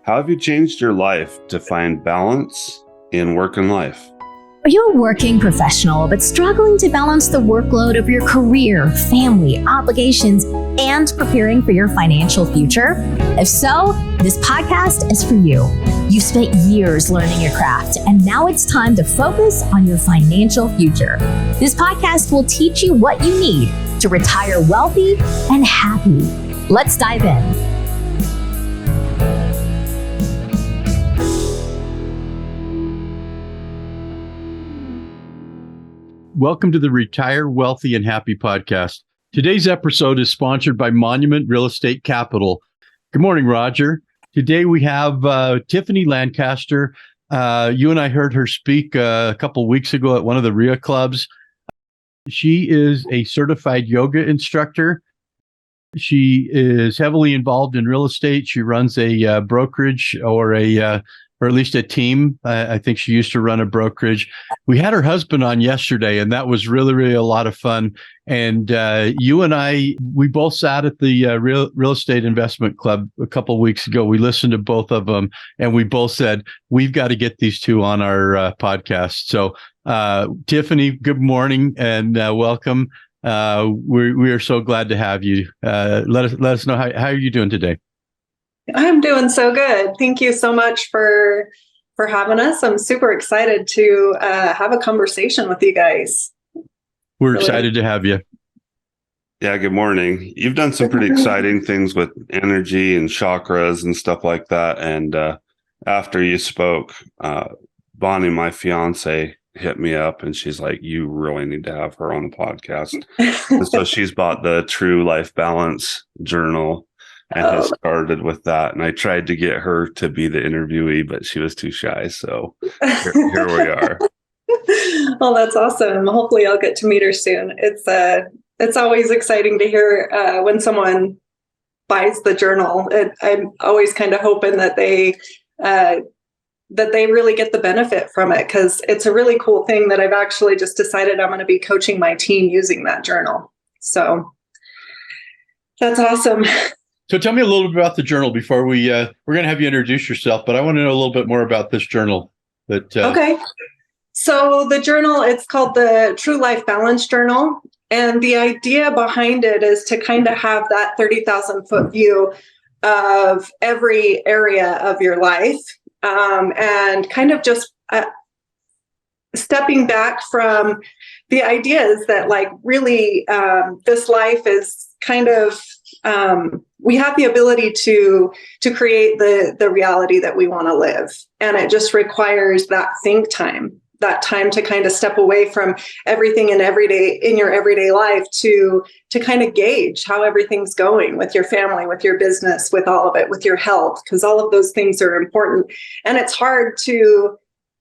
How have you changed your life to find balance in work and life? Are you a working professional but struggling to balance the workload of your career, family, obligations, and preparing for your financial future? If so, this podcast is for you. You've spent years learning your craft, and now it's time to focus on your financial future. This podcast will teach you what you need to retire wealthy and happy. Let's dive in. Welcome to the Retire Wealthy and Happy podcast. Today's episode is sponsored by Monument Real Estate Capital. Good morning, Roger. Today we have Tiffany Lancaster. You and I heard her speak a couple weeks ago at one of the RIA clubs. She is a certified yoga instructor. She is heavily involved in real estate. She runs a brokerage or at least a team. I think she used to run a brokerage. We had her husband on yesterday, and that was really a lot of fun. And you and I, we both sat at the real estate investment club a couple of weeks ago. We listened to both of them, and we both said, we've got to get these two on our podcast. So Tiffany, good morning and welcome. We are so glad to have you. Let us know how are you doing today? I'm doing so good. Thank you so much for having us. I'm super excited to have a conversation with you guys. We're excited to have you. Yeah, good morning. You've done some pretty exciting things with energy and chakras and stuff like that. And after you spoke, Bonnie, my fiance, hit me up and she's like, you really need to have her on the podcast. And so she's bought the Tru Life Balance Journal and has started with that. And I tried to get her to be the interviewee, but she was too shy. So here we are. Well, that's awesome. Hopefully I'll get to meet her soon. It's always exciting to hear when someone buys the journal. I'm always kind of hoping that they really get the benefit from it, because it's a really cool thing that I've actually just decided I'm going to be coaching my team using that journal. So that's awesome. So tell me a little bit about the journal before we're going to have you introduce yourself, but I want to know a little bit more about this journal. Okay. So the journal, it's called the Tru Life Balance Journal. And the idea behind it is to kind of have that 30,000 foot view of every area of your life, and kind of just stepping back from the ideas that really this life is kind of, we have the ability to create the reality that we want to live. And it just requires that think time, that time to kind of step away from everything in your everyday life to kind of gauge how everything's going with your family, with your business, with all of it, with your health, because all of those things are important. And it's hard to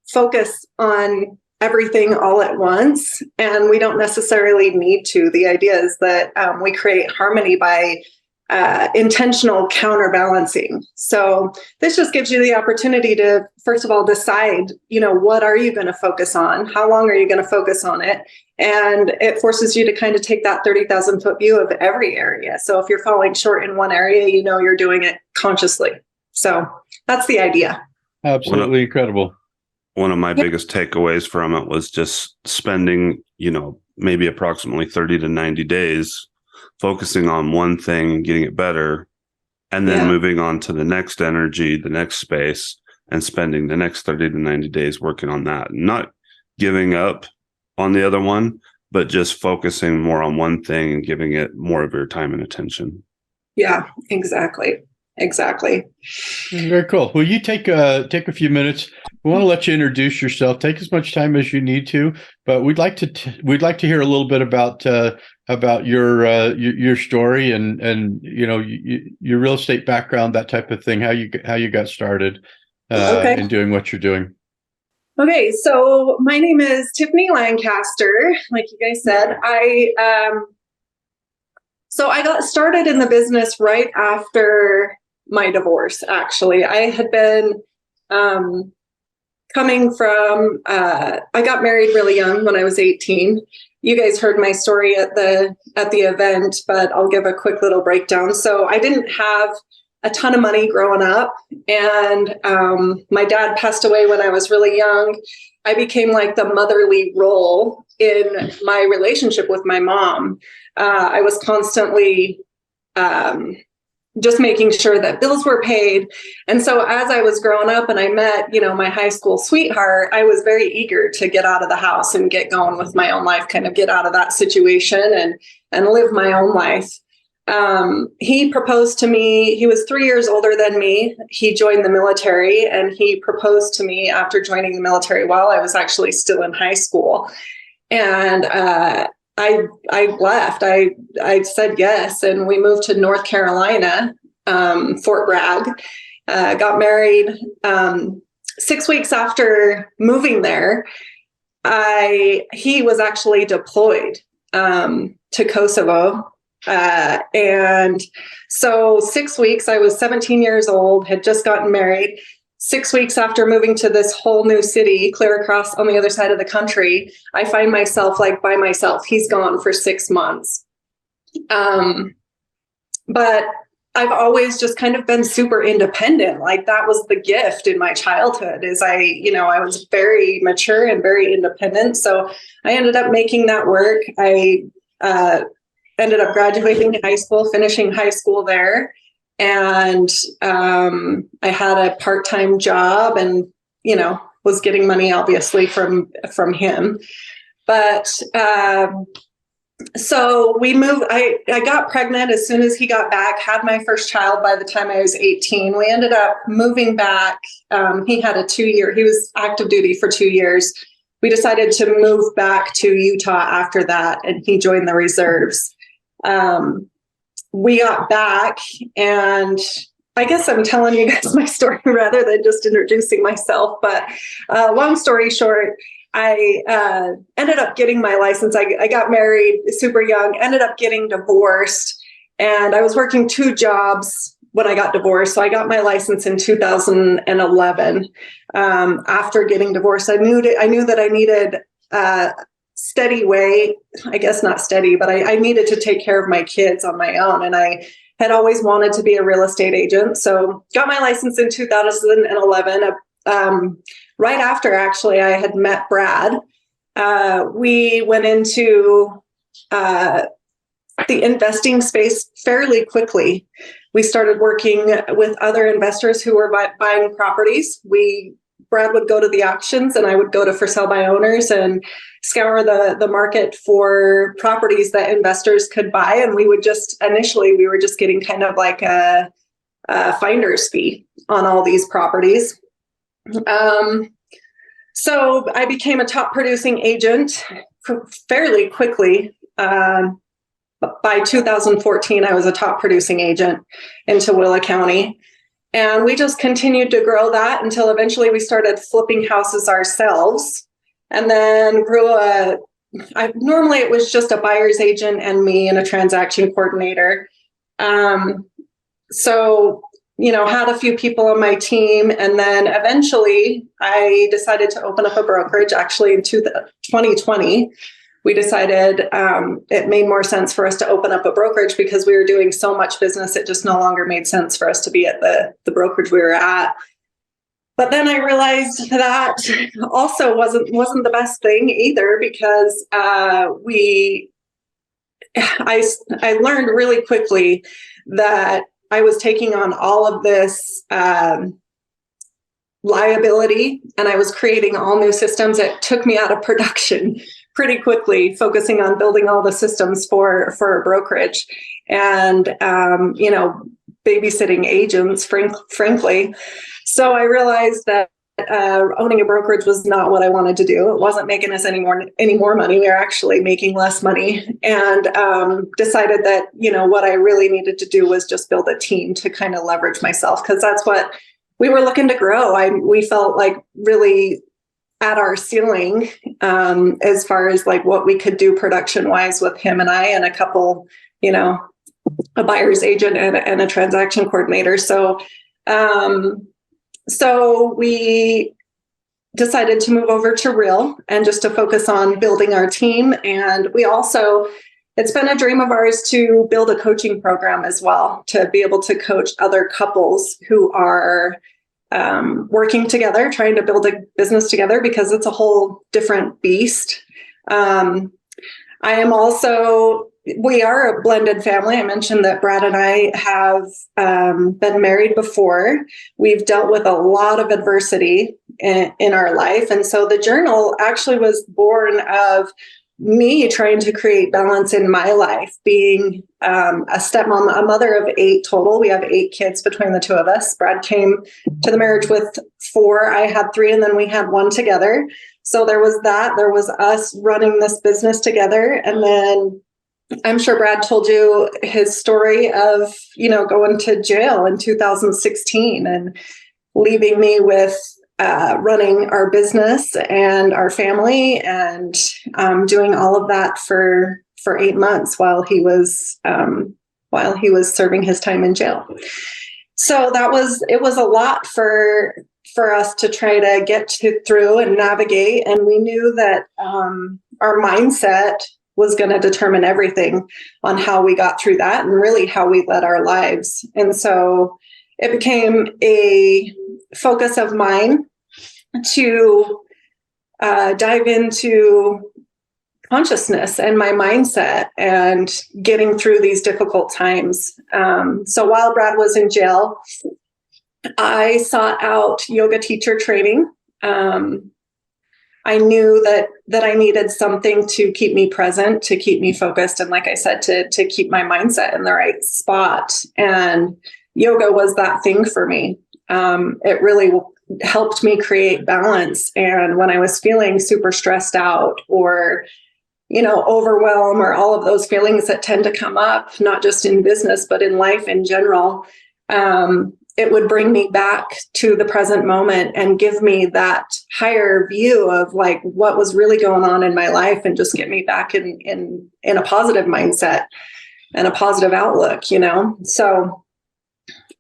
focus on everything all at once. And we don't necessarily need to. The idea is that we create harmony by intentional counterbalancing. So this just gives you the opportunity to, first of all, decide, what are you going to focus on? How long are you going to focus on it? And it forces you to kind of take that 30,000 foot view of every area. So if you're falling short in one area, you're doing it consciously. So that's the idea. Absolutely incredible. One of my biggest takeaways from it was just spending, maybe approximately 30 to 90 days focusing on one thing and getting it better, and then moving on to the next energy, the next space, and spending the next 30 to 90 days working on that. Not giving up on the other one, but just focusing more on one thing and giving it more of your time and attention. Yeah, exactly. Very cool. Well, you take a few minutes. We want to let you introduce yourself. Take as much time as you need to, but we'd like to hear a little bit about your story and your real estate background, that type of thing. How you got started in doing what you're doing. Okay, so my name is Tiffany Lancaster. Like you guys said, I got started in the business right after my divorce. Actually, I had been coming from, I got married really young when I was 18. You guys heard my story at the event, but I'll give a quick little breakdown. So I didn't have a ton of money growing up. And my dad passed away when I was really young. I became like the motherly role in my relationship with my mom. I was constantly just making sure that bills were paid. And so as I was growing up and I met, my high school sweetheart, I was very eager to get out of the house and get going with my own life, kind of get out of that situation and live my own life. He proposed to me. He was 3 years older than me. He joined the military, and he proposed to me after joining the military while I was actually still in high school. And I left. I said yes, and we moved to North Carolina, Fort Bragg. Got married. 6 weeks after moving there, he was actually deployed to Kosovo. And so 6 weeks, I was 17 years old, had just gotten married. 6 weeks after moving to this whole new city, clear across on the other side of the country, I find myself like by myself. He's gone for 6 months. But I've always just kind of been super independent. Like that was the gift in my childhood is I was very mature and very independent. So I ended up making that work. I, ended up graduating high school, finishing high school there. And I had a part-time job and, was getting money obviously from him. But so we moved, I got pregnant as soon as he got back, had my first child by the time I was 18. We ended up moving back. He had he was active duty for 2 years. We decided to move back to Utah after that, and he joined the reserves. We got back, and I guess I'm telling you guys my story rather than just introducing myself. But long story short, I ended up getting my license. I got married super young, ended up getting divorced, and I was working 2 jobs when I got divorced. So I got my license in 2011. After getting divorced, I knew that I needed steady way, I guess not steady, but I needed to take care of my kids on my own. And I had always wanted to be a real estate agent. So got my license in 2011. Right after, actually, I had met Brad. We went into the investing space fairly quickly. We started working with other investors who were buying properties. Brad would go to the auctions and I would go to for sale by owners and scour the market for properties that investors could buy. And initially we were just getting kind of like a finder's fee on all these properties. So I became a top producing agent fairly quickly. By 2014, I was a top producing agent in Tooele County. And we just continued to grow that until eventually we started flipping houses ourselves. And then normally it was just a buyer's agent and me and a transaction coordinator. So, had a few people on my team. And then eventually I decided to open up a brokerage. Actually, in 2020, we decided it made more sense for us to open up a brokerage because we were doing so much business. It just no longer made sense for us to be at the brokerage we were at. But then I realized that also wasn't the best thing either, because I learned really quickly that I was taking on all of this liability, and I was creating all new systems. It took me out of production pretty quickly, focusing on building all the systems for a brokerage and, babysitting agents, frankly. So I realized that owning a brokerage was not what I wanted to do. It wasn't making us any more money. We were actually making less money, and decided that, what I really needed to do was just build a team to kind of leverage myself, because that's what we were looking to grow. We felt like really at our ceiling as far as like what we could do production wise with him and I and a couple, a buyer's agent and a transaction coordinator. So we decided to move over to Real and just to focus on building our team. And we also it's been a dream of ours to build a coaching program as well, to be able to coach other couples who are working together, trying to build a business together, because it's a whole different beast. We are a blended family. I mentioned that Brad and I have been married before. We've dealt with a lot of adversity in our life. And so the journal actually was born of me trying to create balance in my life, being a stepmom, a mother of 8 total. We have 8 kids between the two of us. Brad came to the marriage with 4. I had 3, and then we had 1 together. So there was that. There was us running this business together. And then I'm sure Brad told you his story of, going to jail in 2016 and leaving me with running our business and our family, and doing all of that for 8 months while he was serving his time in jail. So it was a lot for us to try to get through and navigate. And we knew that our mindset was going to determine everything on how we got through that, and really how we led our lives. And so it became a focus of mine to dive into consciousness and my mindset and getting through these difficult times. So while Brad was in jail, I sought out yoga teacher training. I knew that I needed something to keep me present, to keep me focused, and like I said, to keep my mindset in the right spot. And yoga was that thing for me. It really helped me create balance. And when I was feeling super stressed out, or overwhelm, or all of those feelings that tend to come up, not just in business, but in life in general, it would bring me back to the present moment and give me that higher view of like what was really going on in my life, and just get me back in a positive mindset and a positive outlook, So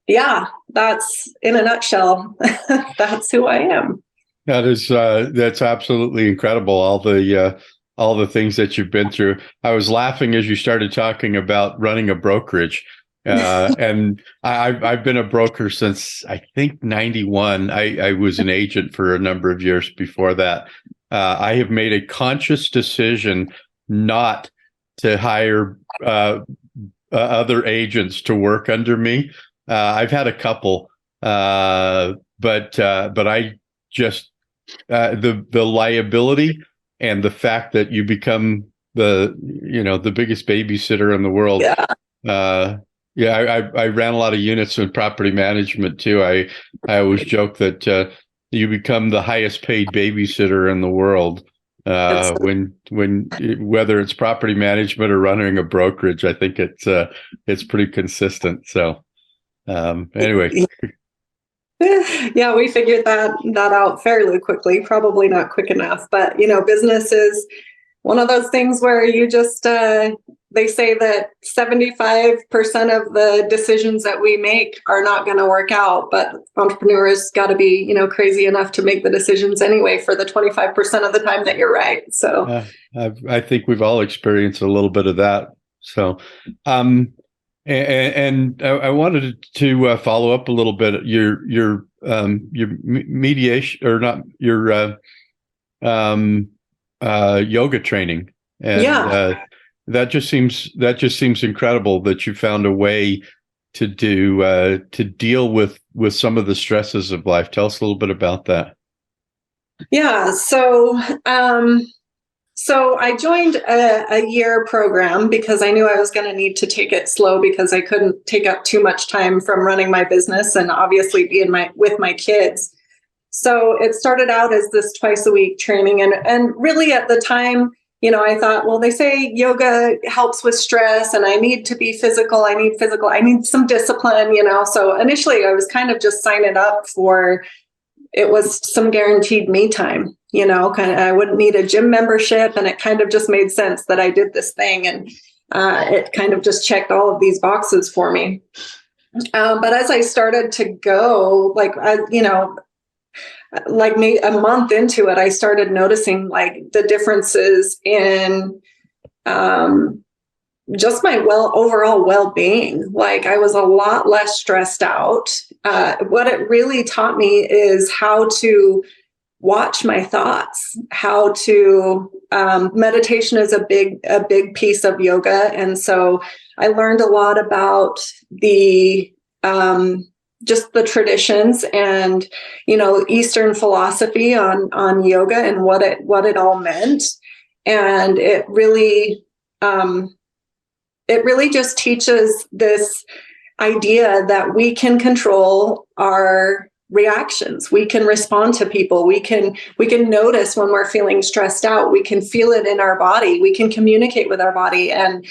yeah, that's in a nutshell, that's who I am. That's absolutely incredible. All the things that you've been through. I was laughing as you started talking about running a brokerage. And I've been a broker since I think 91. I was an agent for a number of years before that. I have made a conscious decision not to hire other agents to work under me. I've had a couple, but I just the liability and the fact that you become the biggest babysitter in the world. I ran a lot of units in property management too. I always joke that you become the highest paid babysitter in the world when whether it's property management or running a brokerage. I think it's pretty consistent. So anyway. Yeah, we figured that out fairly quickly. Probably not quick enough, but business is one of those things where you just they say that 75% of the decisions that we make are not going to work out, but entrepreneurs got to be, crazy enough to make the decisions anyway for the 25% of the time that you're right. So I think we've all experienced a little bit of that. So, and I wanted to follow up a little bit. Your mediation, or not your yoga training, and that just seems incredible that you found a way to deal with some of the stresses of life. Tell us a little bit about that. Yeah. So I joined a year program because I knew I was going to need to take it slow, because I couldn't take up too much time from running my business and obviously be with my kids. So it started out as this twice a week training. And really at the time, I thought, well, they say yoga helps with stress and I need to be physical. I need some discipline, So initially I was kind of just signing up for, it was some guaranteed me time, I wouldn't need a gym membership. And it kind of just made sense that I did this thing, and it kind of just checked all of these boxes for me. But as I started to go, maybe a month into it, I started noticing the differences in just my overall well-being. Like I was a lot less stressed out. What it really taught me is how to watch my thoughts, how to meditation is a big piece of yoga. And so I learned a lot about the just the traditions and, Eastern philosophy on yoga and what it all meant. And it really just teaches this idea that we can control our reactions. We can respond to people. We can notice when we're feeling stressed out. We can feel it in our body. We can communicate with our body and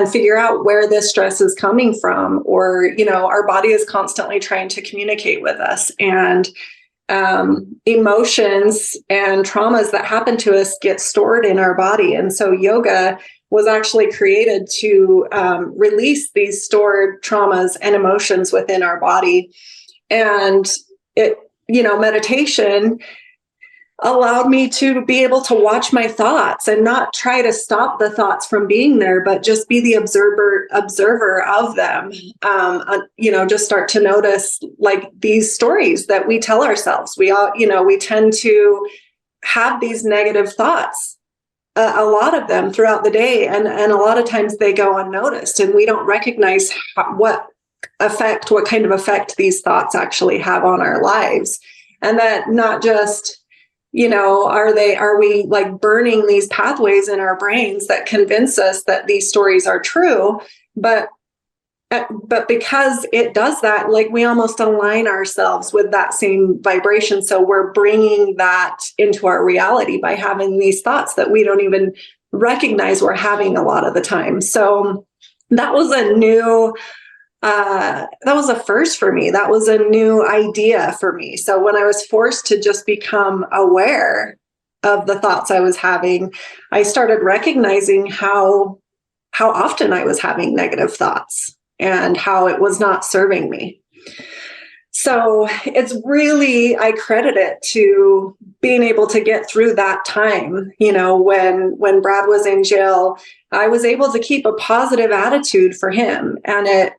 figure out where this stress is coming from. Or, our body is constantly trying to communicate with us. And emotions and traumas that happen to us get stored in our body. And so yoga was actually created to release these stored traumas and emotions within our body. And meditation allowed me to be able to watch my thoughts and not try to stop the thoughts from being there, but just be the observer of them. Just start to notice like these stories that we tell ourselves. We all, we tend to have these negative thoughts, a lot of them throughout the day. And a lot of times they go unnoticed and we don't recognize what kind of effect these thoughts actually have on our lives. And that not just, are we like burning these pathways in our brains that convince us that these stories are true, but because it does that, like we almost align ourselves with that same vibration. So we're bringing that into our reality by having these thoughts that we don't even recognize we're having a lot of the time. So that was a first for me. That was a new idea for me. So when I was forced to just become aware of the thoughts I was having, I started recognizing how often I was having negative thoughts and how it was not serving me. So it's really, I credit it to being able to get through that time. When Brad was in jail, I was able to keep a positive attitude for him, and it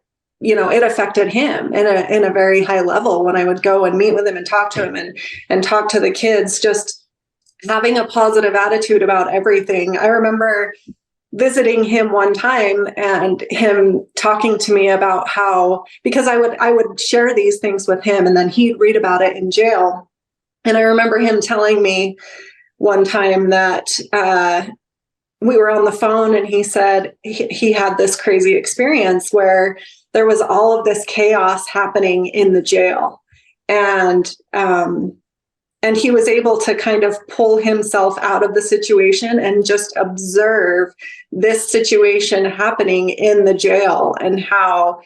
affected him in a very high level. When I would go and meet with him and talk to him and talk to the kids, just having a positive attitude about everything. I remember visiting him one time and him talking to me about how, because I would share these things with him and then he'd read about it in jail. And I remember him telling me one time that we were on the phone and he said he had this crazy experience where there was all of this chaos happening in the jail. And he was able to kind of pull himself out of the situation and just observe this situation happening in the jail, and how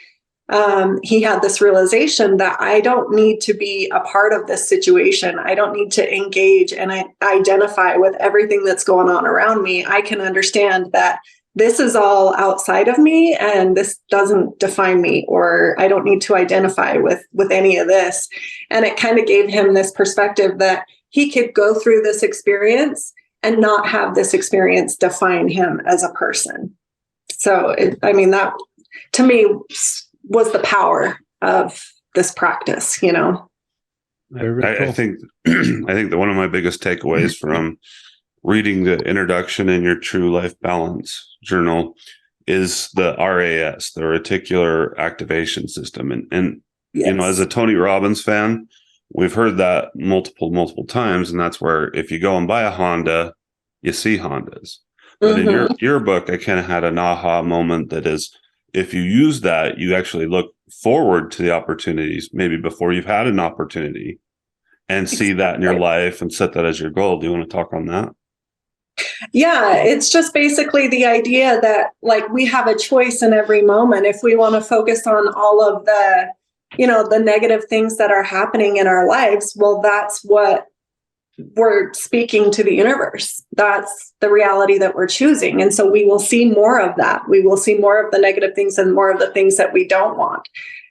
he had this realization that I don't need to be a part of this situation. I don't need to engage and identify with everything that's going on around me. I can understand that this is all outside of me and this doesn't define me, or I don't need to identify with any of this. And it kind of gave him this perspective that he could go through this experience and not have this experience define him as a person. So, that to me was the power of this practice, Very, very cool. I think that one of my biggest takeaways from reading the introduction in your Tru Life Balance Journal is the RAS, the reticular activation system. And yes. As a Tony Robbins fan, we've heard that multiple times. And that's where if you go and buy a Honda, you see Hondas. But in your book, I kind of had an aha moment that is, if you use that, you actually look forward to the opportunities, maybe before you've had an opportunity, and see that in your life and set that as your goal. Do you want to talk on that? Yeah, it's just basically the idea that like we have a choice in every moment. If we want to focus on all of the, the negative things that are happening in our lives, well, that's what we're speaking to the universe. That's the reality that we're choosing. And so we will see more of that. We will see more of the negative things and more of the things that we don't want.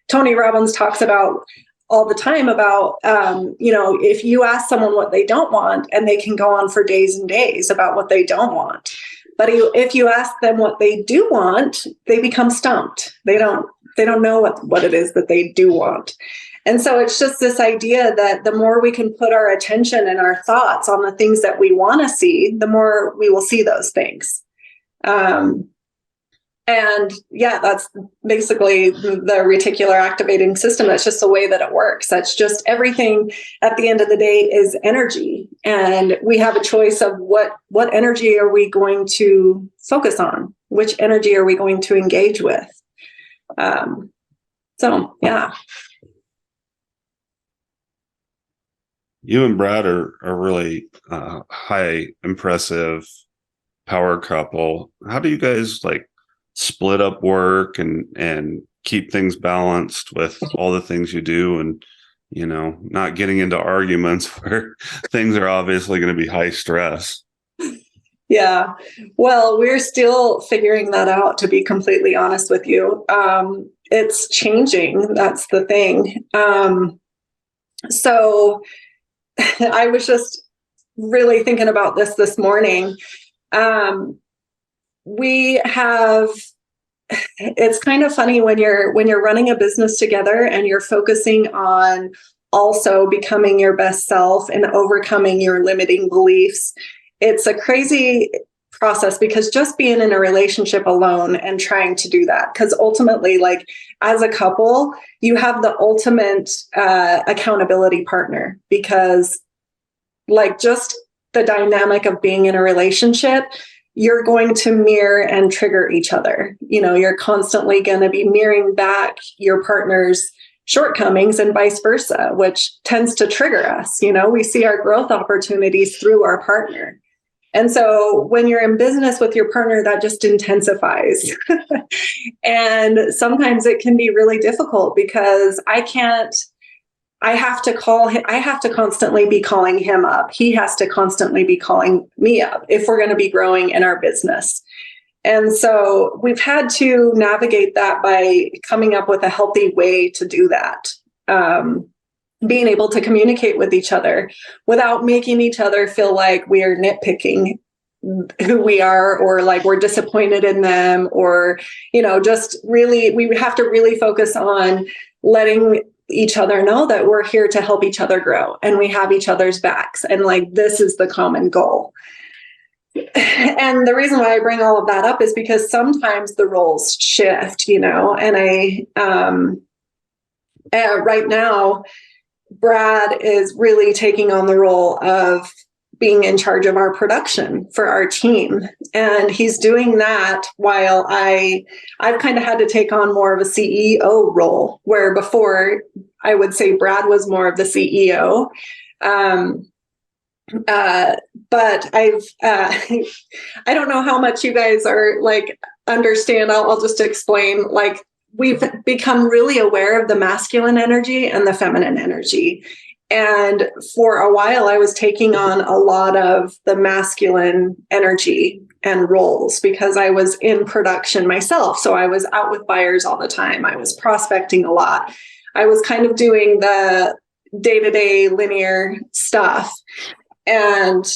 Tony Robbins talks about all the time about, if you ask someone what they don't want, and they can go on for days and days about what they don't want. But if you ask them what they do want, they become stumped. They don't know what it is that they do want. And so it's just this idea that the more we can put our attention and our thoughts on the things that we want to see, the more we will see those things. And yeah, that's basically the reticular activating system. That's just the way that it works. That's just everything at the end of the day is energy. And we have a choice of what energy are we going to focus on? Which energy are we going to engage with? So, yeah. You and Brad are really high, impressive power couple. How do you guys split up work and keep things balanced with all the things you do, and not getting into arguments where things are obviously going to be high stress? Yeah, well, we're still figuring that out, to be completely honest with you. It's changing. That's the thing. So I was just really thinking about this morning. It's kind of funny when you're running a business together and you're focusing on also becoming your best self and overcoming your limiting beliefs. It's a crazy process, because just being in a relationship alone and trying to do that, because ultimately, as a couple, you have the ultimate accountability partner, because just the dynamic of being in a relationship, you're going to mirror and trigger each other. You're constantly going to be mirroring back your partner's shortcomings and vice versa, which tends to trigger us. We see our growth opportunities through our partner. And so when you're in business with your partner, that just intensifies. And sometimes it can be really difficult, because I have to constantly be calling him up. He has to constantly be calling me up if we're going to be growing in our business. And so we've had to navigate that by coming up with a healthy way to do that. Being able to communicate with each other without making each other feel like we are nitpicking who we are, or we're disappointed in them, or, just really, we have to really focus on letting each other know that we're here to help each other grow, and we have each other's backs, and this is the common goal. And the reason why I bring all of that up is because sometimes the roles shift, and right now, Brad is really taking on the role of being in charge of our production for our team. And he's doing that while I've kind of had to take on more of a CEO role, where before I would say Brad was more of the CEO. But I don't know how much you guys are understand. I'll just explain. We've become really aware of the masculine energy and the feminine energy. And for a while, I was taking on a lot of the masculine energy and roles, because I was in production myself. So I was out with buyers all the time. I was prospecting a lot. I was kind of doing the day-to-day linear stuff. And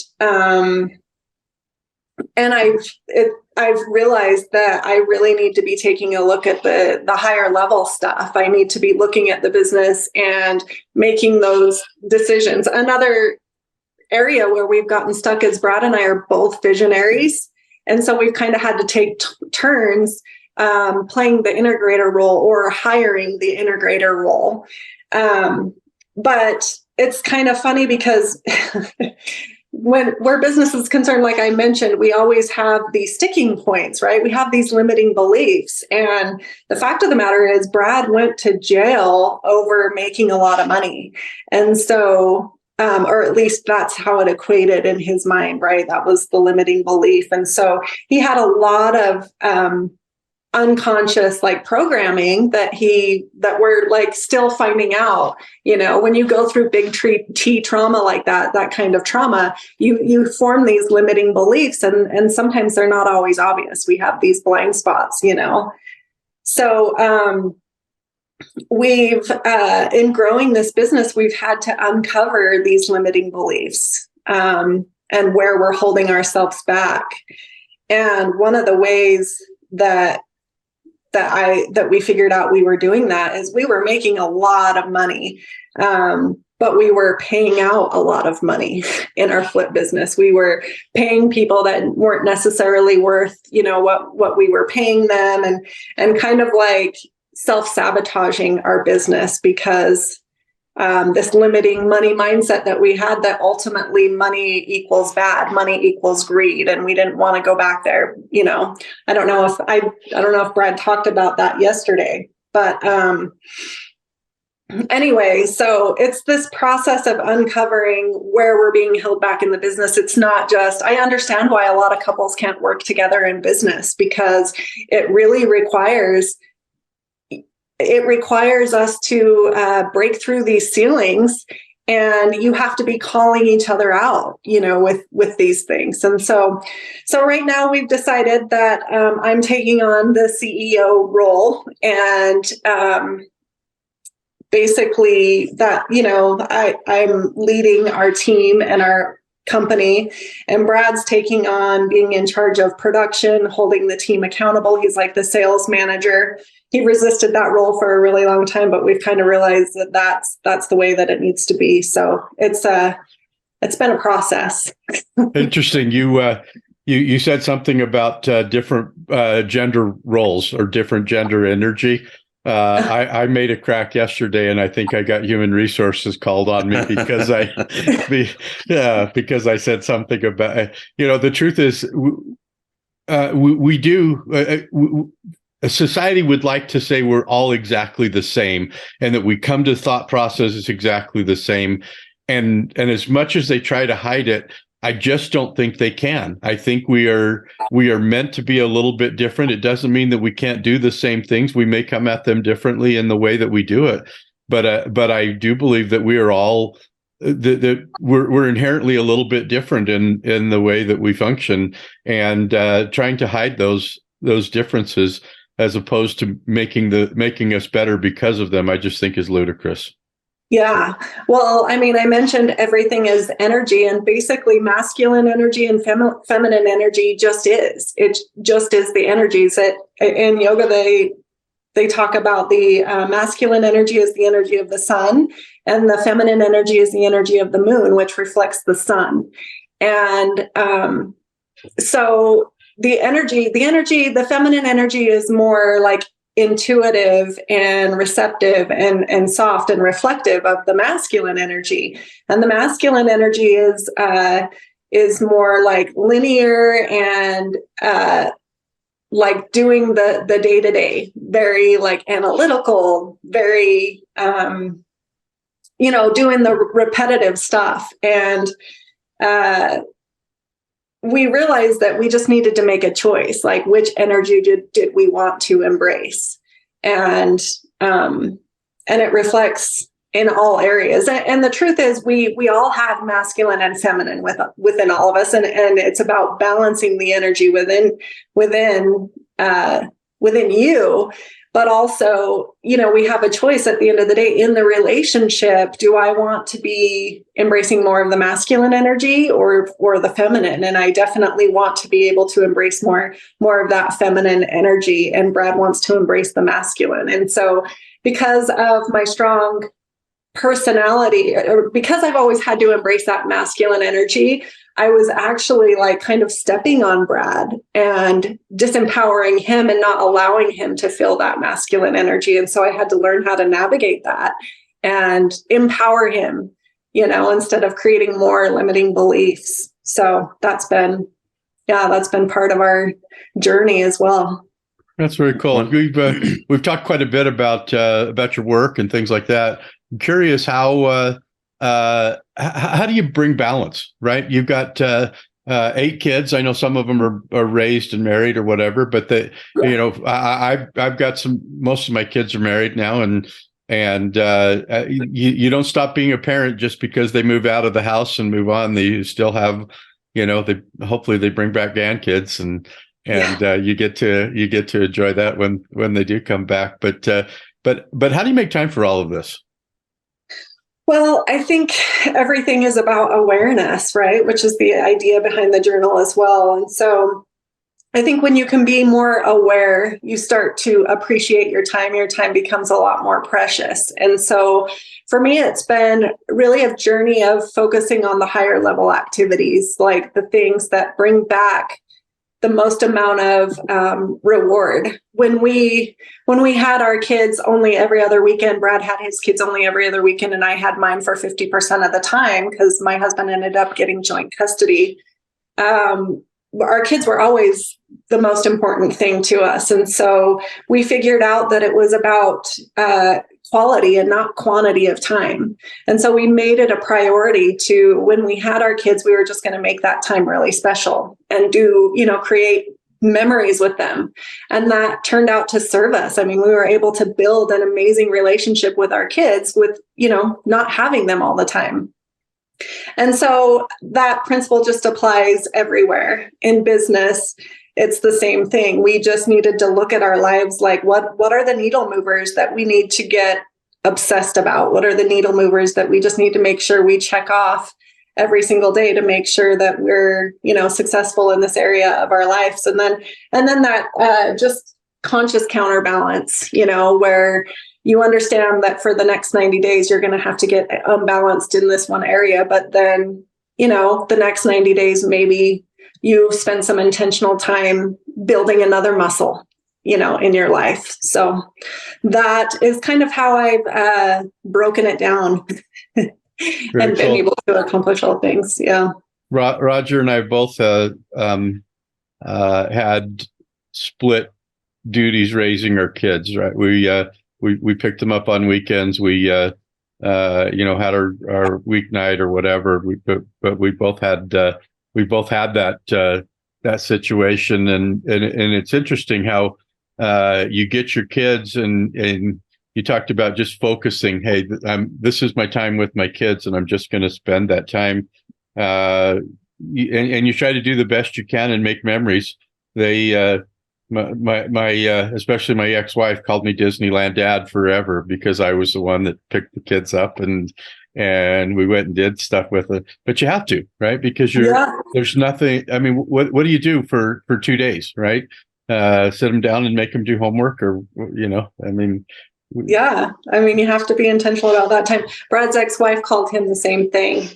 I've realized that I really need to be taking a look at the higher level stuff. I need to be looking at the business and making those decisions. Another area where we've gotten stuck is Brad and I are both visionaries. And so we've kind of had to take turns playing the integrator role or hiring the integrator role. But it's kind of funny, because where business is concerned, like I mentioned, we always have these sticking points, right? We have these limiting beliefs. And the fact of the matter is, Brad went to jail over making a lot of money. And so, or at least that's how it equated in his mind, right? That was the limiting belief. And so he had a lot of unconscious programming that we're still finding out. When you go through big T trauma like that kind of trauma, you form these limiting beliefs, and sometimes they're not always obvious. We have these blind spots, So we've in growing this business, we've had to uncover these limiting beliefs and where we're holding ourselves back. And one of the ways that we figured out we were doing that is we were making a lot of money, but we were paying out a lot of money in our flip business. We were paying people that weren't necessarily worth, what we were paying them, and kind of like self-sabotaging our business because this limiting money mindset that we had, that ultimately money equals bad, money equals greed, and we didn't want to go back there. I don't know if Brad talked about that yesterday, but anyway, so it's this process of uncovering where we're being held back in the business. It's not just, I understand why a lot of couples can't work together in business, because it really requires us to break through these ceilings, and you have to be calling each other out, with these things. And so right now we've decided that I'm taking on the CEO role, and basically that, I'm leading our team and our company, and Brad's taking on being in charge of production, holding the team accountable. He's like the sales manager. He resisted that role for a really long time, but we've kind of realized that that's the way that it needs to be. So it's been a process. Interesting. You said something about different gender roles or different gender energy. I made a crack yesterday, and I think I got human resources called on me because because I said something about, the truth is we do. A society would like to say we're all exactly the same, and that we come to thought processes exactly the same. And as much as they try to hide it, I just don't think they can. I think we are meant to be a little bit different. It doesn't mean that we can't do the same things. We may come at them differently in the way that we do it, but I do believe that we are all that we're inherently a little bit different in the way that we function, and trying to hide those differences as opposed to making us better because of them, I just think is ludicrous. Yeah. Well, I mean, I mentioned everything is energy, and basically masculine energy and feminine energy just is. It just is the energies that in yoga, they talk about the masculine energy is the energy of the sun, and the feminine energy is the energy of the moon, which reflects the sun. And so the feminine energy is more like intuitive and receptive and soft and reflective of the masculine energy. And the masculine energy is more like linear and like doing the day-to-day, very like analytical, very doing the repetitive stuff. And we realized that we just needed to make a choice, like which energy did we want to embrace, and it reflects in all areas. And the truth is, we all have masculine and feminine within all of us, and it's about balancing the energy within you. But also, we have a choice at the end of the day in the relationship. Do I want to be embracing more of the masculine energy or the feminine? And I definitely want to be able to embrace more of that feminine energy. And Brad wants to embrace the masculine. And so because of my strong personality, or because I've always had to embrace that masculine energy, I was actually like kind of stepping on Brad and disempowering him and not allowing him to feel that masculine energy. And so I had to learn how to navigate that and empower him, instead of creating more limiting beliefs. So that's been part of our journey as well. That's very cool. We've talked quite a bit about your work and things like that. I'm curious how do you bring balance, right? You've got 8 kids. I know some of them are raised and married or whatever, but I've got most of my kids are married now, and you don't stop being a parent just because they move out of the house and move on. You still have, hopefully they bring back grandkids, and you get to enjoy that when they do come back. But how do you make time for all of this? Well, I think everything is about awareness, right? Which is the idea behind the journal as well. And so I think when you can be more aware, you start to appreciate your time. Your time becomes a lot more precious. And so for me, it's been really a journey of focusing on the higher level activities, like the things that bring back the most amount of reward. When we had our kids only every other weekend, Brad had his kids only every other weekend, and I had mine for 50% of the time because my husband ended up getting joint custody. Our kids were always the most important thing to us. And so we figured out that it was about quality and not quantity of time. And so we made it a priority to, when we had our kids, we were just going to make that time really special and create memories with them. And that turned out to serve us. I mean, we were able to build an amazing relationship with our kids with, not having them all the time. And so that principle just applies everywhere. In business, it's the same thing. We just needed to look at our lives like, what are the needle movers that we need to get obsessed about? What are the needle movers that we just need to make sure we check off every single day to make sure that we're, successful in this area of our lives? And then that just conscious counterbalance, where you understand that for the next 90 days, you're going to have to get unbalanced in this one area. But then, the next 90 days, maybe you spend some intentional time building another muscle, in your life. So that is kind of how I've broken it down and been able to accomplish all things. Yeah. Roger and I both had split duties raising our kids, right? We picked them up on weekends. We, had our weeknight or whatever. But we both had that situation, and it's interesting how you get your kids, and you talked about just focusing. Hey, this is my time with my kids, and I'm just going to spend that time. And you try to do the best you can and make memories. They. My especially my ex-wife called me Disneyland dad forever because I was the one that picked the kids up and we went and did stuff with it. But you have to, right? Because there's nothing. I mean, what do you do for 2 days, right? Sit them down and make them do homework, or I mean. Yeah, I mean, you have to be intentional about that time. Brad's ex-wife called him the same thing.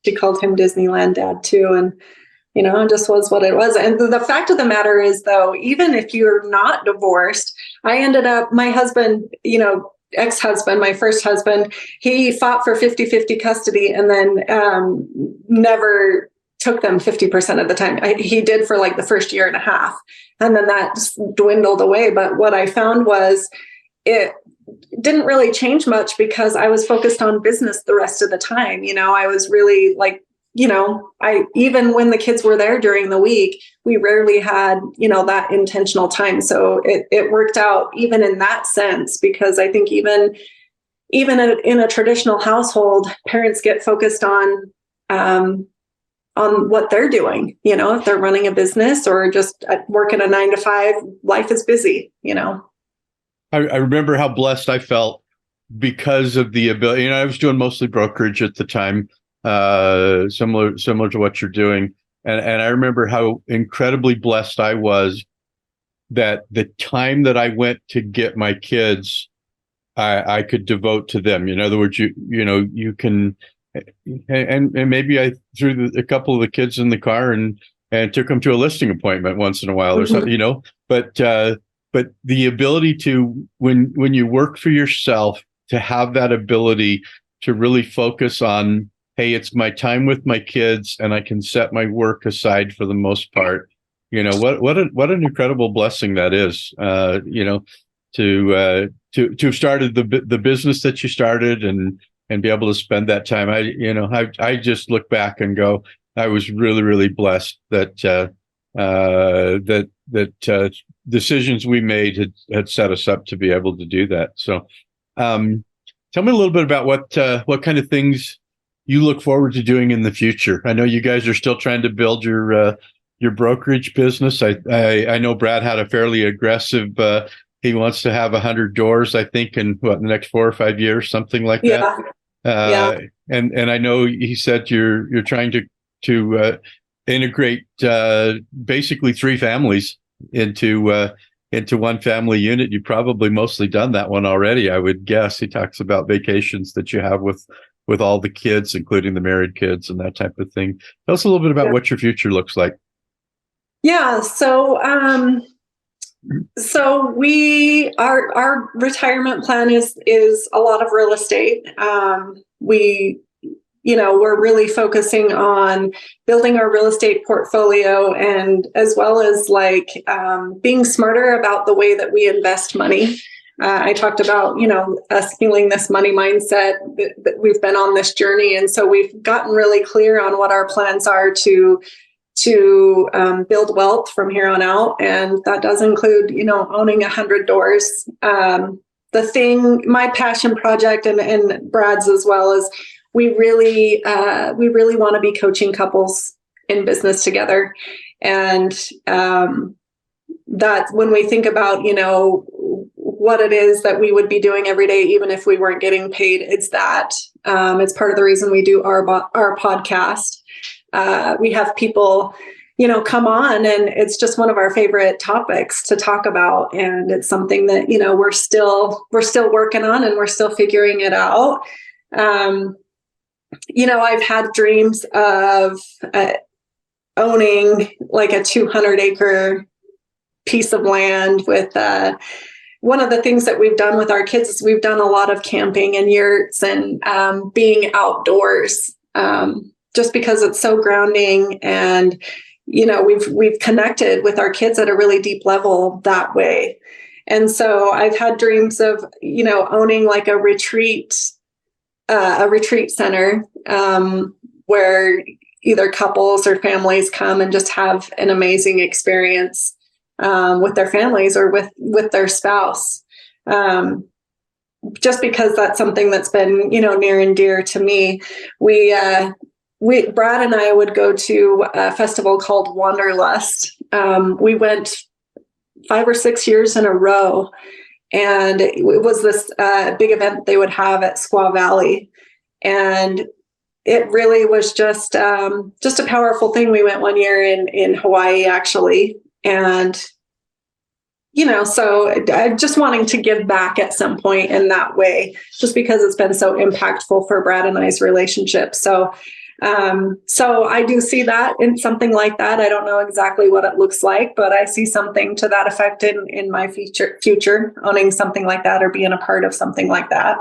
She called him Disneyland dad too, and. It just was what it was. And the fact of the matter is, though, even if you're not divorced, I ended up, my husband, ex-husband, my first husband, he fought for 50-50 custody and then never took them 50% of the time. He did for like the first year and a half. And then that just dwindled away. But what I found was it didn't really change much because I was focused on business the rest of the time. I was really like, even when the kids were there during the week, we rarely had, that intentional time. So it worked out even in that sense, because I think even in a traditional household, parents get focused on what they're doing. If they're running a business or just working a 9-to-5, life is busy, I remember how blessed I felt because of the ability, I was doing mostly brokerage at the time. Similar to what you're doing. And I remember how incredibly blessed I was that the time that I went to get my kids, I could devote to them. In other words, you can, and maybe I threw a couple of the kids in the car and took them to a listing appointment once in a while or something, but the ability to, when you work for yourself, to have that ability to really focus on, hey, it's my time with my kids, and I can set my work aside for the most part. What an incredible blessing that is. To have started the business that you started and be able to spend that time. I just look back and go, I was really, really blessed that decisions we made had set us up to be able to do that. So, tell me a little bit about what kind of things you look forward to doing in the future. I know you guys are still trying to build your brokerage business. I know Brad had a fairly aggressive. He wants to have 100 doors, I think, in the next 4 or 5 years, something like that. And I know he said you're trying to integrate basically three families into one family unit. You've probably mostly done that one already, I would guess. He talks about vacations that you have with all the kids, including the married kids and that type of thing. Tell us a little bit about what your future looks like. Yeah. So our retirement plan is a lot of real estate. We're really focusing on building our real estate portfolio, and as well as being smarter about the way that we invest money. I talked about, us healing this money mindset that we've been on this journey. And so we've gotten really clear on what our plans are to build wealth from here on out. And that does include, owning 100 doors. My passion project and Brad's as well, is we really want to be coaching couples in business together. And that when we think about, what it is that we would be doing every day, even if we weren't getting paid, it's that. It's part of the reason we do our podcast. We have people, come on, and it's just one of our favorite topics to talk about. And it's something that, we're still working on, and we're still figuring it out. I've had dreams of owning like a 200-acre piece of land with one of the things that we've done with our kids is we've done a lot of camping and yurts and being outdoors, just because it's so grounding. And, we've connected with our kids at a really deep level that way. And so I've had dreams of, owning like a retreat center where either couples or families come and just have an amazing experience with their families or with their spouse. Just because that's something that's been, near and dear to me. Brad and I would go to a festival called Wanderlust. We went 5 or 6 years in a row, and it was this big event they would have at Squaw Valley. And it really was just a powerful thing. We went one year in Hawaii, actually. And, so I'm just wanting to give back at some point in that way, just because it's been so impactful for Brad and I's relationship. So I do see that in something like that. I don't know exactly what it looks like, but I see something to that effect in my future, owning something like that or being a part of something like that.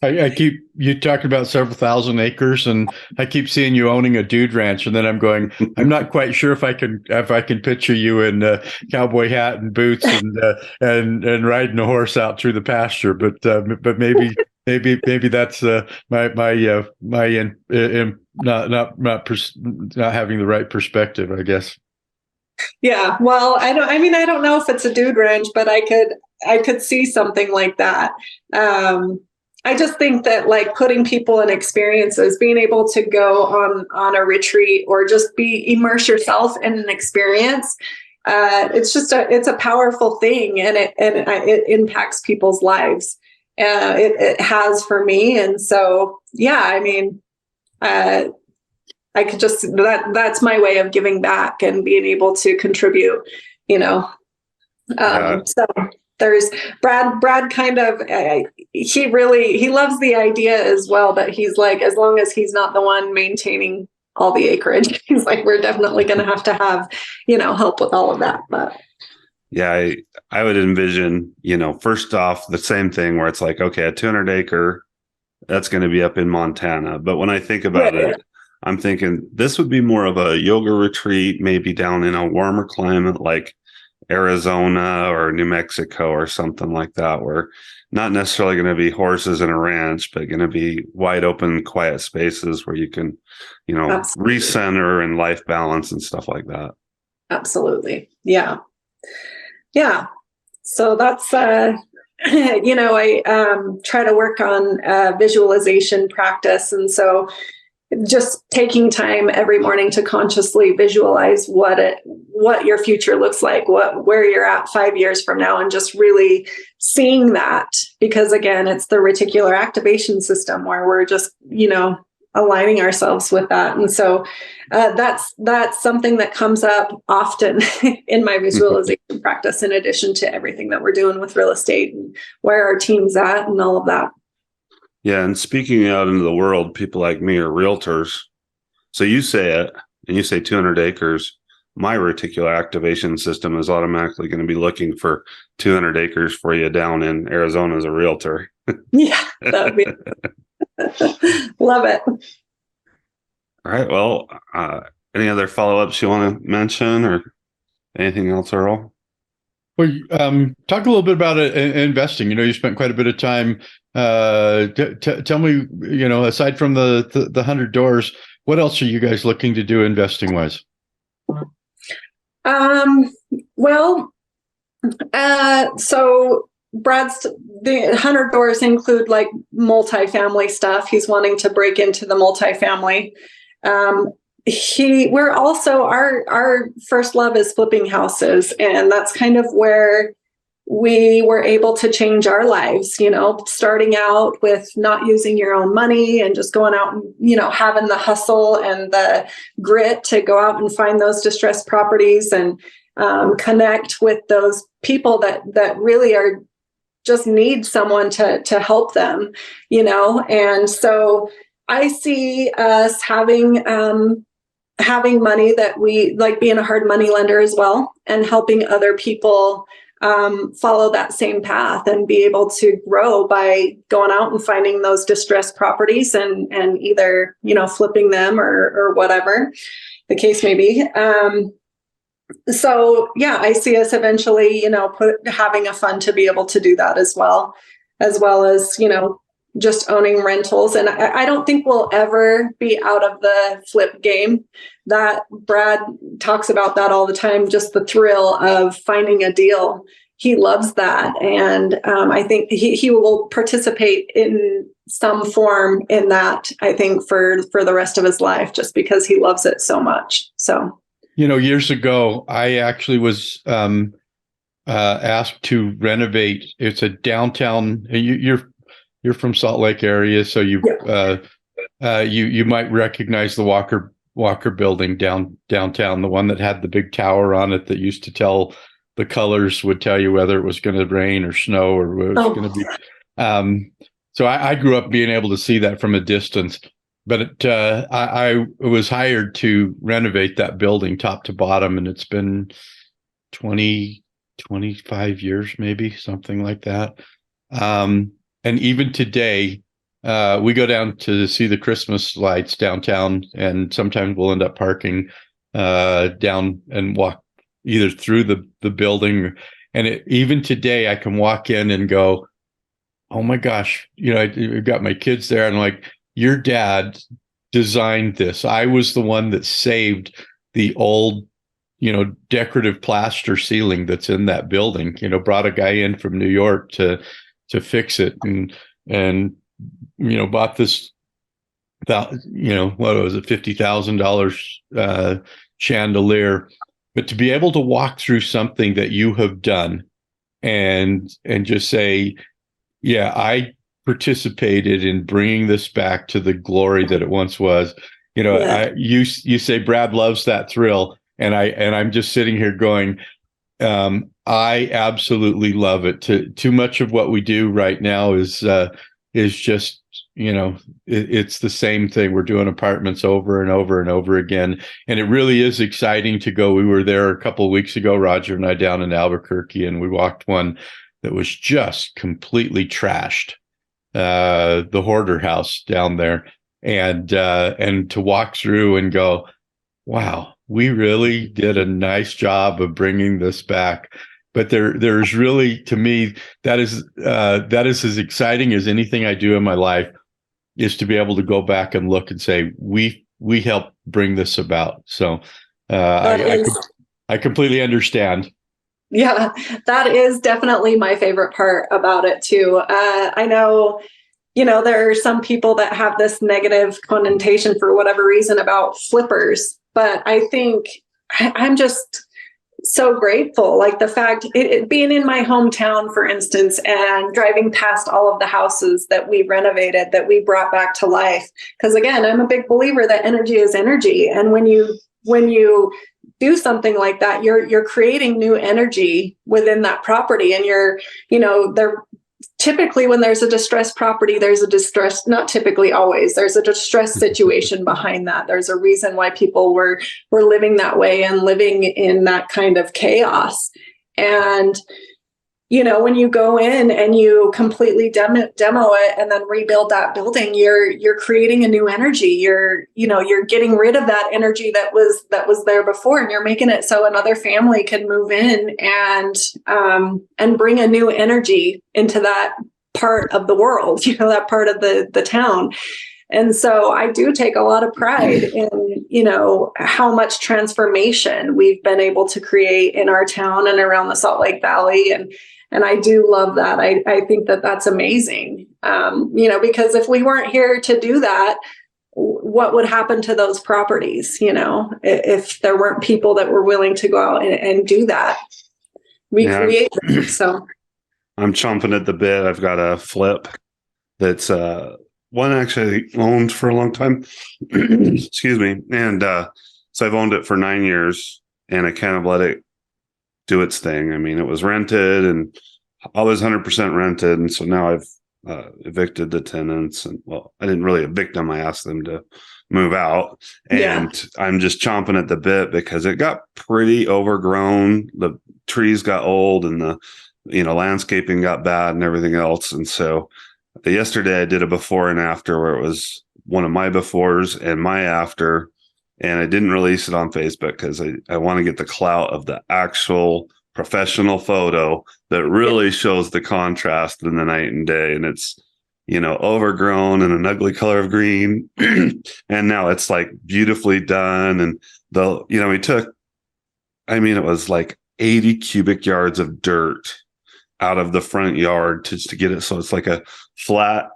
You talked about several thousand acres, and I keep seeing you owning a dude ranch, and then I'm going, I'm not quite sure if I can picture you in a cowboy hat and boots and riding a horse out through the pasture, but maybe that's my not having the right perspective, I guess. Yeah, well, I don't know if it's a dude ranch, but I could see something like that. I just think that putting people in experiences, being able to go on a retreat or just immerse yourself in an experience, it's a powerful thing, and it impacts people's lives. It has for me. And so, yeah, I could just, that's my way of giving back and being able to contribute, So there's Brad kind of, he loves the idea as well, but he's like, as long as he's not the one maintaining all the acreage, he's like, we're definitely going to have, help with all of that. But yeah, I would envision, first off, the same thing where it's like, okay, a 200 acre, that's going to be up in Montana. But when I think about it, I'm thinking this would be more of a yoga retreat, maybe down in a warmer climate like Arizona or New Mexico or something like that, where not necessarily going to be horses in a ranch, but going to be wide open, quiet spaces where you can, Absolutely. recenter and life balance and stuff like that. Absolutely. Yeah. Yeah. So that's, I try to work on visualization practice. And so just taking time every morning to consciously visualize what your future looks like, where you're at 5 years from now, and just really seeing that, because again, it's the reticular activation system where we're just, aligning ourselves with that. And so that's something that comes up often in my visualization practice, in addition to everything that we're doing with real estate and where our team's at and all of that. Yeah. And speaking out into the world, people like me are realtors. So you say it and you say 200 acres. My reticular activation system is automatically going to be looking for 200 acres for you down in Arizona as a realtor. Yeah, that would be love it. All right. Well, any other follow-ups you want to mention or anything else, Earl? Well, talk a little bit about investing. You spent quite a bit of time. Tell me, aside from the 100 doors, what else are you guys looking to do investing wise? So the 100 doors include like multifamily stuff. He's wanting to break into the multifamily. We're also, our first love is flipping houses. And that's kind of where we were able to change our lives, starting out with not using your own money and just going out and, having the hustle and the grit to go out and find those distressed properties and connect with those people that really are just need someone to help them, and so I see us having money that we like, being a hard money lender as well, and helping other people follow that same path and be able to grow by going out and finding those distressed properties and either, flipping them or whatever the case may be. So yeah, I see us eventually, having a fund to be able to do that as well as, just owning rentals. And I don't think we'll ever be out of the flip game. That Brad talks about that all the time, just the thrill of finding a deal. He loves that. And I think he will participate in some form in that, I think, for the rest of his life, just because he loves it so much. So, years ago, I actually was asked to renovate. It's a downtown. You're from Salt Lake area, so you might recognize the Walker building downtown, the one that had the big tower on it that used to tell the colors, would tell you whether it was going to rain or snow or what it was going to be. So I grew up being able to see that from a distance, but I was hired to renovate that building top to bottom, and it's been 25 years, maybe something like that. And even today, we go down to see the Christmas lights downtown, and sometimes we'll end up parking down and walk either through the building. And even today, I can walk in and go, oh my gosh, I've got my kids there. And like, your dad designed this. I was the one that saved the old, decorative plaster ceiling that's in that building, brought a guy in from New York to fix it and bought this, what was it, $50,000 chandelier. But to be able to walk through something that you have done and just say, yeah, I participated in bringing this back to the glory that it once was. You say Brad loves that thrill, and I'm just sitting here going, I absolutely love it. Too much of what we do right now is just, it's the same thing. We're doing apartments over and over and over again. And it really is exciting to go. We were there a couple of weeks ago, Roger and I, down in Albuquerque, and we walked one that was just completely trashed, the hoarder house down there. And to walk through and go, wow, we really did a nice job of bringing this back. But there's really, to me, that is as exciting as anything I do in my life, is to be able to go back and look and say, we helped bring this about. So I completely understand. Yeah, that is definitely my favorite part about it too. I know, there are some people that have this negative connotation for whatever reason about flippers, but I think I'm just so grateful. Like the fact it being in my hometown, for instance, and driving past all of the houses that we renovated, that we brought back to life. Because again, I'm a big believer that energy is energy. And when you do something like that, you're creating new energy within that property. And they're typically, when there's a distressed property, there's a distress, not typically, always, there's a distress situation behind that. There's a reason why people were living that way and living in that kind of chaos. And, when you go in and you completely demo it and then rebuild that building, you're creating a new energy. You're getting rid of that energy that was there before, and you're making it so another family can move in and bring a new energy into that part of the world, that part of the town. And so I do take a lot of pride in, how much transformation we've been able to create in our town and around the Salt Lake Valley. And I do love that. I think that that's amazing. Because if we weren't here to do that, what would happen to those properties? If there weren't people that were willing to go out and do that, recreate them. So I'm chomping at the bit. I've got a flip that's one actually owned for a long time. Excuse me. And so I've owned it for 9 years, and I kind of let it do its thing. I mean, it was rented and always 100% rented. And so now I've evicted the tenants, and I didn't really evict them. I asked them to move out, and I'm just chomping at the bit because it got pretty overgrown. The trees got old, and the, landscaping got bad and everything else. And so yesterday I did a before and after, where it was one of my befores and my after. And I didn't release it on Facebook because I want to get the clout of the actual professional photo that really shows the contrast in the night and day. And it's, overgrown and an ugly color of green. And now it's like beautifully done. And we took, it was like 80 cubic yards of dirt out of the front yard to get it. So it's like a flat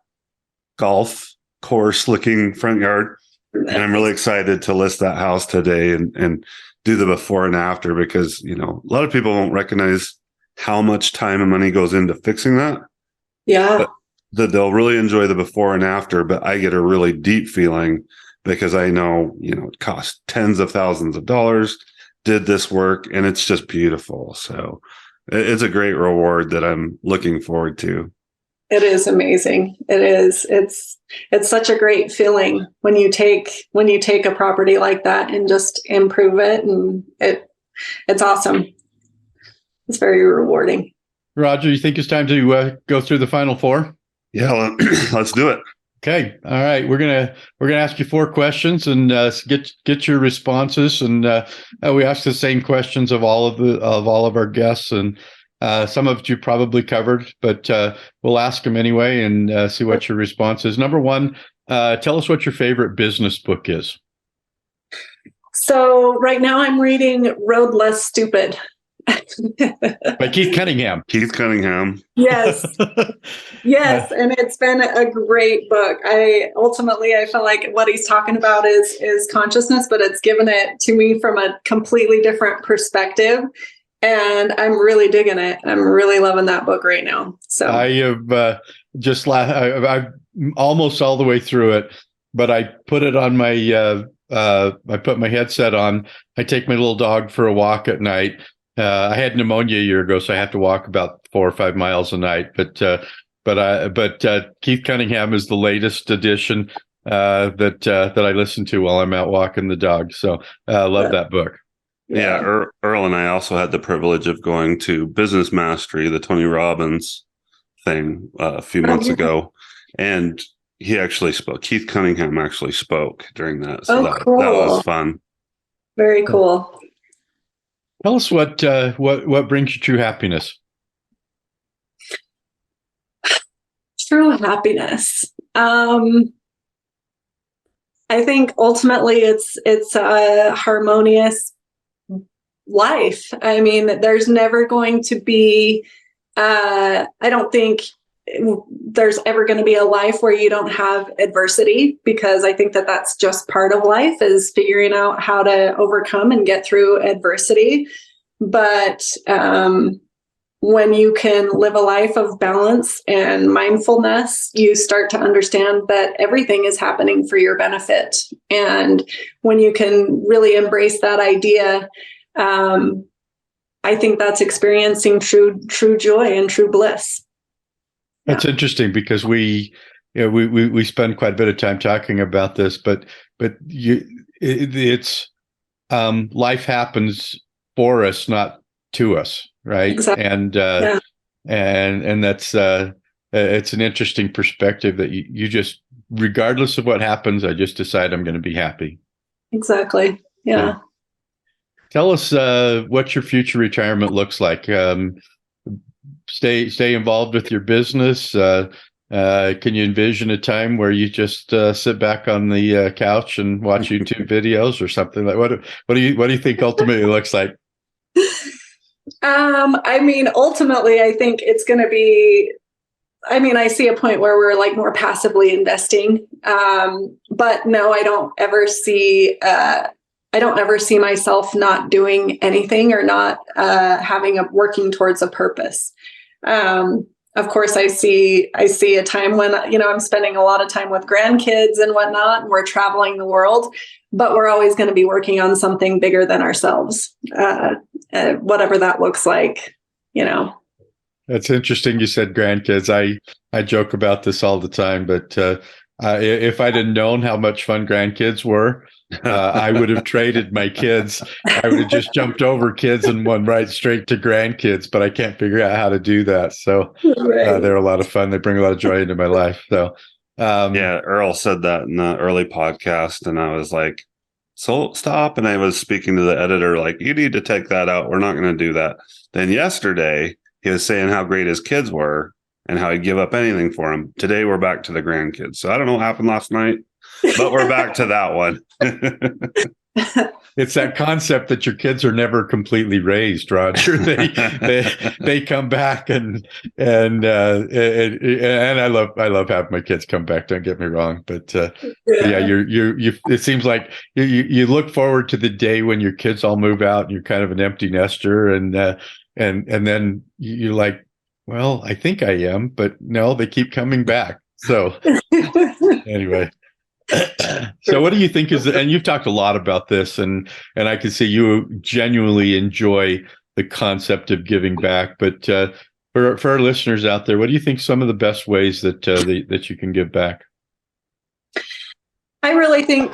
golf course looking front yard. And I'm really excited to list that house today and do the before and after, because, a lot of people won't recognize how much time and money goes into fixing that. Yeah. That they'll really enjoy the before and after, but I get a really deep feeling because I know, it cost tens of thousands of dollars, did this work, and it's just beautiful. So it's a great reward that I'm looking forward to. It is amazing. It is. It's such a great feeling when you take a property like that and just improve it, and it's awesome. It's very rewarding. Roger, you think it's time to go through the final four? Yeah, let's do it. Okay. All right. We're gonna ask you 4 questions and get your responses. And we ask the same questions of all of our guests, and some of it you probably covered, but we'll ask them anyway and see what your response is. Number 1, tell us what your favorite business book is. So right now I'm reading Road Less Stupid. By Keith Cunningham. Keith Cunningham. Yes. Yes. And it's been a great book. I feel like what he's talking about is consciousness, but it's given it to me from a completely different perspective. And I'm really digging it. I'm really loving that book right now. So I have I'm almost all the way through it, but I put it on my, I put my headset on. I take my little dog for a walk at night. I had pneumonia a year ago, so I have to walk about 4 or 5 miles a night. But Keith Cunningham is the latest edition that I listen to while I'm out walking the dog. So I love that book. Yeah, Earl and I also had the privilege of going to Business Mastery, the Tony Robbins thing, a few months ago, and he actually spoke. Keith Cunningham actually spoke during that, so cool. That was fun. Very cool. Tell us what brings you true happiness. True happiness. I think ultimately it's a harmonious life. I mean, there's never going to be, I don't think there's ever going to be a life where you don't have adversity, because I think that that's just part of life, is figuring out how to overcome and get through adversity. but when you can live a life of balance and mindfulness, you start to understand that everything is happening for your benefit. And when you can really embrace that idea, I think that's experiencing true joy and true bliss. That's interesting because we spend quite a bit of time talking about this, but it's life happens for us, not to us, right? Exactly. And that's it's an interesting perspective that you just, regardless of what happens, I just decide I'm going to be happy. Exactly. Yeah. Tell us what your future retirement looks like. Stay involved with your business. Can you envision a time where you just sit back on the couch and watch YouTube videos or something like? What do you think ultimately looks like? I mean, ultimately, I think it's going to be. I mean, I see a point where we're like more passively investing, but no, I don't ever see myself not doing anything or not working towards a purpose. Of course, I see a time when, I'm spending a lot of time with grandkids and whatnot, and we're traveling the world, but we're always going to be working on something bigger than ourselves, whatever that looks like, That's interesting. You said grandkids. I joke about this all the time, but if I'd have known how much fun grandkids were, I would have traded my kids. I would have just jumped over kids and went right straight to grandkids, but I can't figure out how to do that. So they're a lot of fun. They bring a lot of joy into my life. So yeah, Earl said that in the early podcast, and I was like, so stop. And I was speaking to the editor, like, you need to take that out. We're not going to do that. Then yesterday, he was saying how great his kids were and how he'd give up anything for them. Today, we're back to the grandkids. So I don't know what happened last night, but we're back to that one. It's that concept that your kids are never completely raised, Roger. They come back and I love having my kids come back. Don't get me wrong, but you it seems like you look forward to the day when your kids all move out and you're kind of an empty nester, and then you're like, well, I think I am, but no, they keep coming back. So anyway. So what do you think and you've talked a lot about this, and I can see you genuinely enjoy the concept of giving back, but for our listeners out there, what do you think some of the best ways that that you can give back? I really think,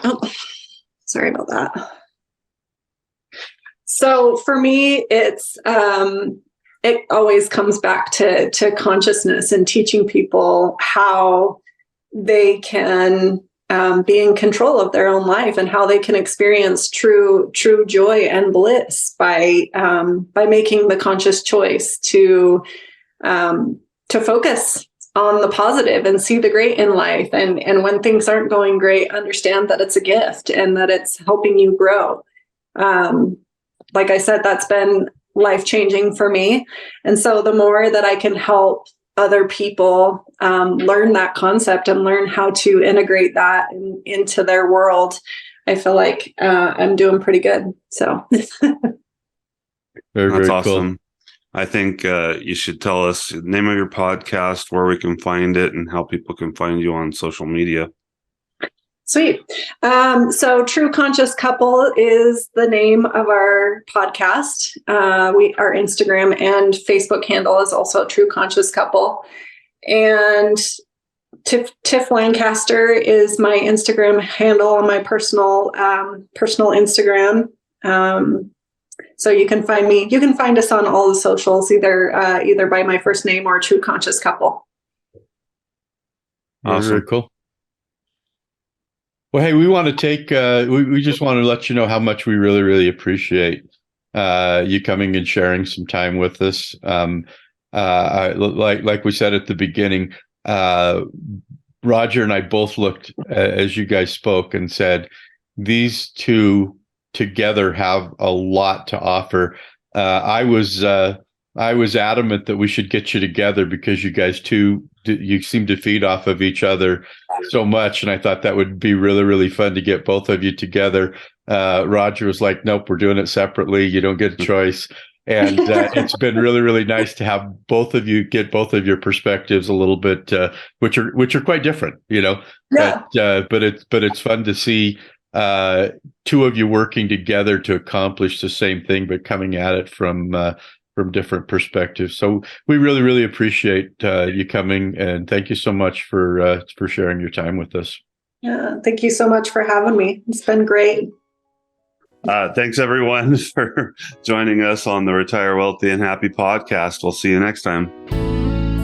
sorry about that. So for me, it's, it always comes back to consciousness and teaching people how they can be in control of their own life and how they can experience true joy and bliss by making the conscious choice to focus on the positive and see the great in life. And when things aren't going great, understand that it's a gift and that it's helping you grow. Like I said, that's been life-changing for me. And so the more that I can help other people learn that concept and learn how to integrate that into their world, I feel like I'm doing pretty good. So That's awesome. Cool. I think you should tell us the name of your podcast, where we can find it, and how people can find you on social media. Sweet. So True Conscious Couple is the name of our podcast. Our Instagram and Facebook handle is also True Conscious Couple. And Tiff Lancaster is my Instagram handle on my personal Instagram. So you can find me. You can find us on all the socials, either by my first name or True Conscious Couple. Awesome. Very cool. Well, hey, we want to take, we just want to let you know how much we really, really appreciate you coming and sharing some time with us. Like we said at the beginning, Roger and I both looked as you guys spoke and said, these two together have a lot to offer. I was adamant that we should get you together because you guys you seem to feed off of each other so much. And I thought that would be really, really fun to get both of you together. Roger was like, nope, we're doing it separately. You don't get a choice. And it's been really, really nice to have both of you get both of your perspectives a little bit, which are quite different, Yeah. but it's fun to see two of you working together to accomplish the same thing, but coming at it from different perspectives. So we really, really appreciate you coming, and thank you so much for sharing your time with us. Yeah, thank you so much for having me. It's been great. Thanks everyone for joining us on the Retire Wealthy and Happy podcast. We'll see you next time.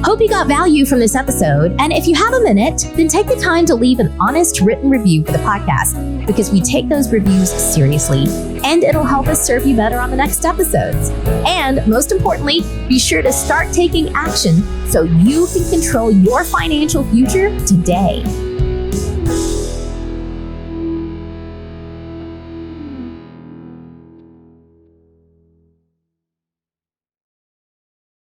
Hope you got value from this episode. And if you have a minute, then take the time to leave an honest written review for the podcast, because we take those reviews seriously and it'll help us serve you better on the next episodes. And most importantly, be sure to start taking action so you can control your financial future today.